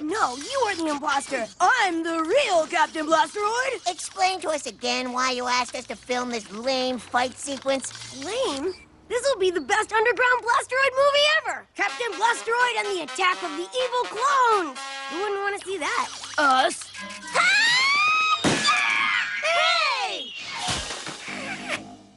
No, you are the imposter. I'm the real Captain Blasteroid. Explain to us again why you asked us to film this lame fight sequence. Lame? This'll be the best underground Blasteroid movie ever! Captain Blasteroid and the attack of the evil clones! Who wouldn't want to see that? Us. Hey!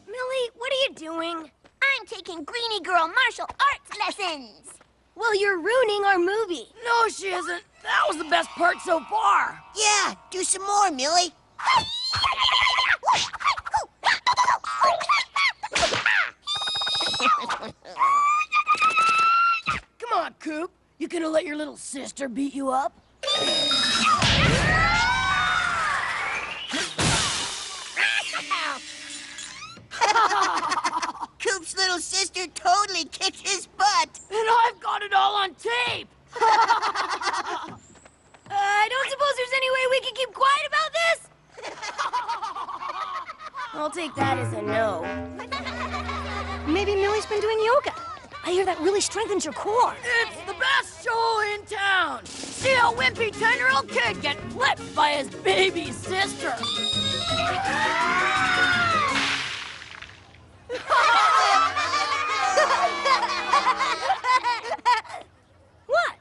Millie, what are you doing? I'm taking Greenie Girl martial arts lessons. Well, you're ruining our movie. No, she isn't. That was the best part so far. Yeah, do some more, Millie. Come on, Coop. You gonna let your little sister beat you up? Coop's little sister totally kicked his butt. And I've got it all on tape! I don't suppose there's any way we can keep quiet about this? I'll take that as a no. Maybe Millie's been doing yoga. I hear that really strengthens your core. It's the best show in town! See a wimpy 10-year-old kid get flipped by his baby sister! What?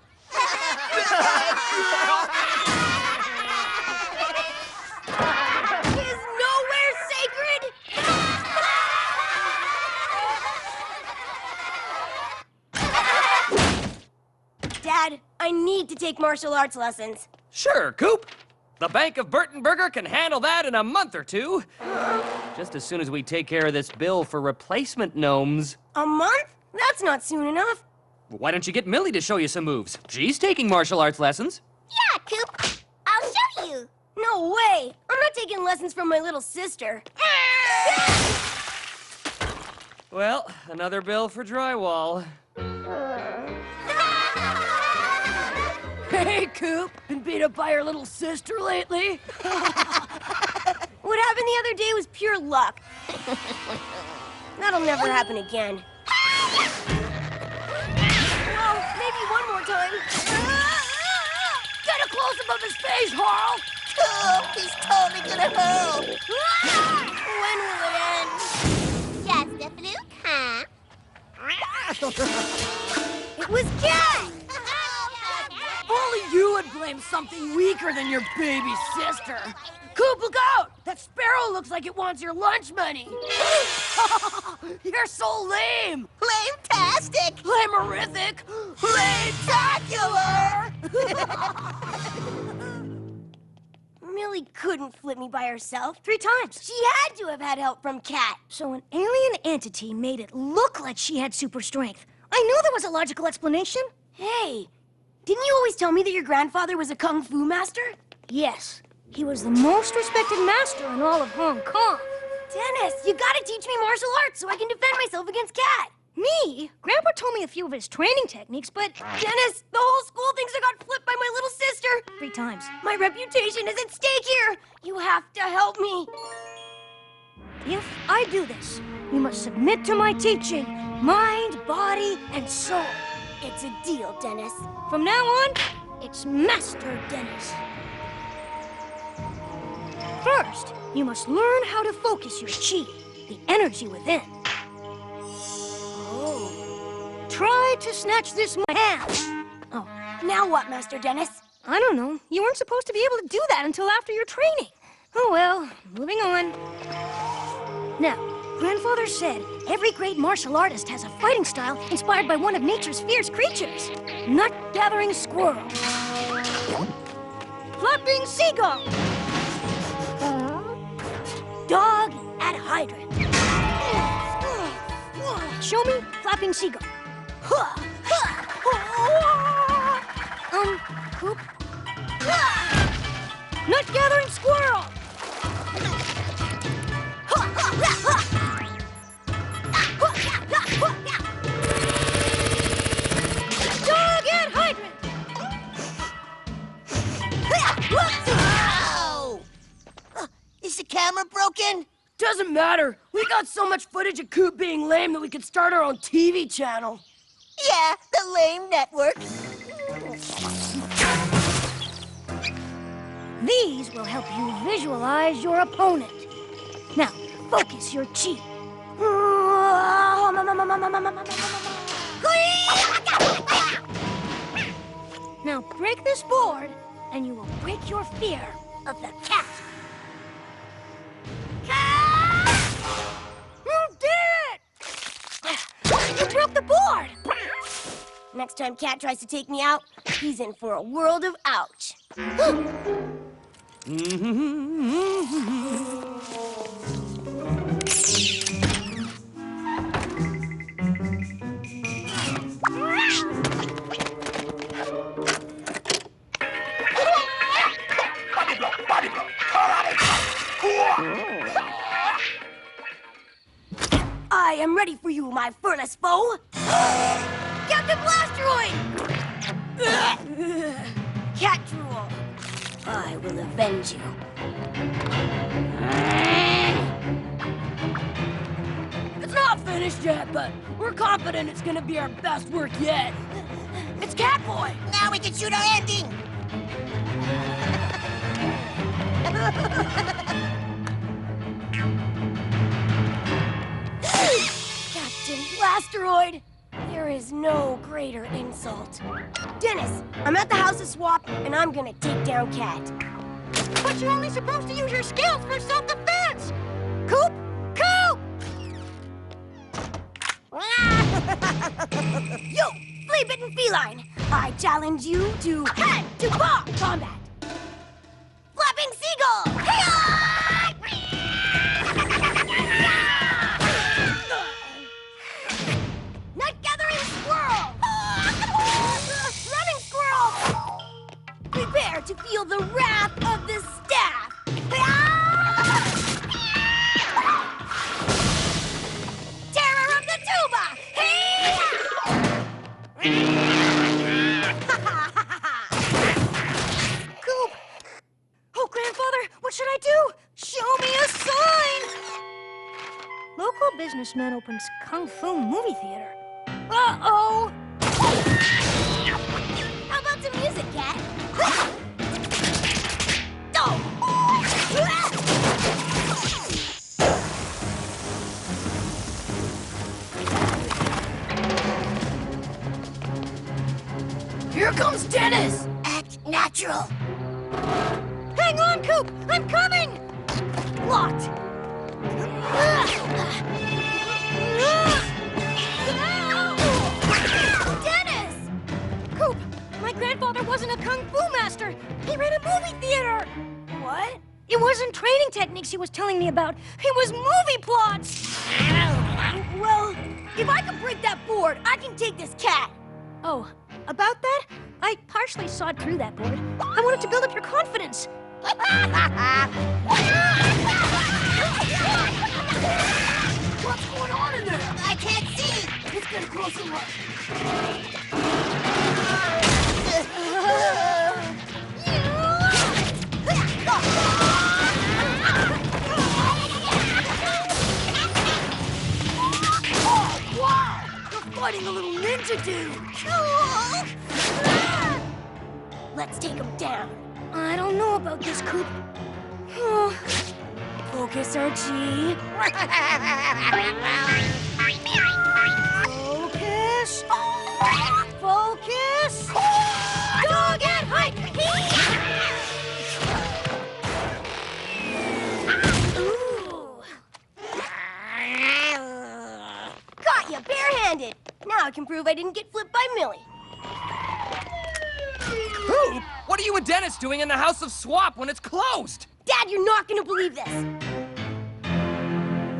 Is nowhere sacred? Dad, I need to take martial arts lessons. Sure, Coop. The Bank of Burtonburger can handle that in a month or two. Just as soon as we take care of this bill for replacement gnomes. A month? That's not soon enough. Why don't you get Millie to show you some moves? She's taking martial arts lessons. Yeah, Coop. I'll show you. No way! I'm not taking lessons from my little sister. Well, another bill for drywall. Hey, Coop! Been beat up by your little sister lately? What happened the other day was pure luck. That'll never happen again. Well, maybe one more time. Get a close-up of his face, Harl! Coop, he's totally gonna hurl. When will it end? Just a fluke, huh? It was Cat! Only you would blame something weaker than your baby sister. Coop, look out! That sparrow looks like it wants your lunch money. You're so lame. Lame-tastic. Lame-horrific. Lame-tacular! Millie couldn't flip me by herself. 3 times. She had to have had help from Cat. So an alien entity made it look like she had super strength. I knew there was a logical explanation. Hey, didn't you always tell me that your grandfather was a kung fu master? Yes, he was the most respected master in all of Hong Kong. Dennis, you gotta teach me martial arts so I can defend myself against Cat. Me? Grandpa told me a few of his training techniques, but... Dennis, the whole school thinks I got flipped by my little sister. 3 times. My reputation is at stake here. You have to help me. If I do this, you must submit to my teaching. Mind, body, and soul. It's a deal, Dennis. From now on, it's Master Dennis. First, you must learn how to focus your chi, the energy within. Oh. Try to snatch this from my hand. Oh, Now what, Master Dennis? I don't know. You weren't supposed to be able to do that until after your training. Oh well, moving on. Now, Grandfather said every great martial artist has a fighting style inspired by one of nature's fierce creatures. Nut-gathering squirrel. Flapping seagull. Dog at hydrant. Show me flapping seagull. Coop. Nut-gathering squirrel. Dog at hydrant. Ow! Is the camera broken? Doesn't matter. We got so much footage of Coop being lame that we could start our own TV channel. Yeah, the lame network. These will help you visualize your opponent. Now, focus your chi. Now break this board, and you will break your fear of the cat. You did it! You broke the board! Next time Cat tries to take me out, he's in for a world of ouch. I am ready for you, my furless foe. Captain Blasteroid! Cat drool. I will avenge you. It's not finished yet, but we're confident it's gonna be our best work yet. It's Catboy! Now we can shoot our ending! Captain Blasteroid! There is no greater insult. Dennis, I'm at the House of Swap, and I'm gonna take down Cat. But you're only supposed to use your skills for self-defense! Coop! Coop! You, flea-bitten feline! I challenge you to hand-to-paw combat! Flapping seagull! Nut-gathering squirrel! Running squirrel! Prepare to feel the wrath of the staff! Terror of the tuba! Coop! Oh, Grandfather, what should I do? Show me a sign! Local businessman opens Kung Fu movie theater. Uh-oh! How about some music, Cat? Here comes Dennis! Act natural. Hang on, Coop! I'm coming! Locked! Dennis! Coop, my grandfather wasn't a Kung Fu master. He ran a movie theater. What? It wasn't training techniques he was telling me about. It was movie plots. Well, if I can break that board, I can take this cat. Oh, about that? I partially sawed through that board. I wanted to build up your confidence. What's going on in there? I can't see. Let's get a closer look. Oh, wow! You're fighting a little ninja dude! Let's take him down. I don't know about this, Coop. Oh, Focus our chi. focus. Focus. Dog and hike. Ooh. Got you barehanded. Now I can prove I didn't get flipped by Millie. Coop, what are you and Dennis doing in the House of Swap when it's closed? Dad, you're not gonna believe this.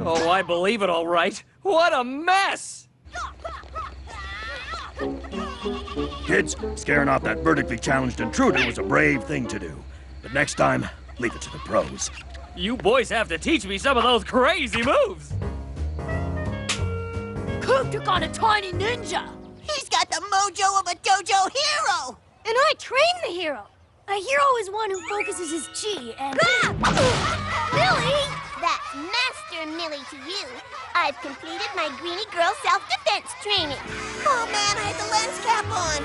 Oh, I believe it all right. What a mess! Kids, scaring off that vertically challenged intruder was a brave thing to do. But next time, leave it to the pros. You boys have to teach me some of those crazy moves. Coop took on a tiny ninja! He's got the mojo of a dojo hero. And I trained the hero. A hero is one who focuses his chi and... Millie! That's Master Millie to you. I've completed my Greenie Girl self-defense training. Oh man, I had the lens cap on.